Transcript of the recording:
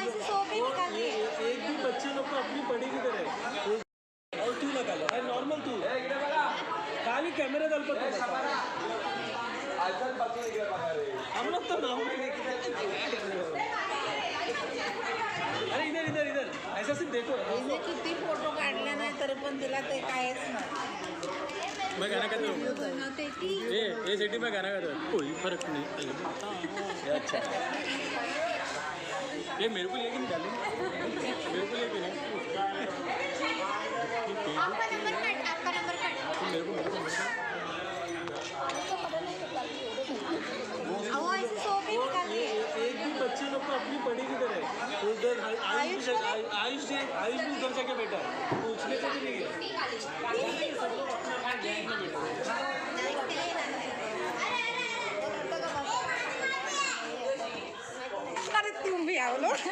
ऐसे सो के निकालिए। एक भी बच्चे लोग को अपनी पड़ी किधर है और तू लगा लो अरे नॉर्मल तू खाली कैमरा दल पर हम लोग तो नाम अरे इधर इधर इधर ऐसा सिर्फ देखो हिने किती फोटो काढले नाही तरी पण तिला ते कायच नाही. मैं गाना गाता हूँ ये सिटी में गाना गाता हूँ कोई फर्क नहीं अच्छा ये मेरे को लेके निकाले मेरे को लेके नहीं आपका नंबर कट, आपका नंबर कट। मेरे को आओ ऐसे सो के निकालिए। एक भी बच्चे लोग को अपनी पड़ी किधर है उधर आयुष भी उधर जाके बैठा है पूछने से भी नहीं गया अरे तुम भी आओ लो.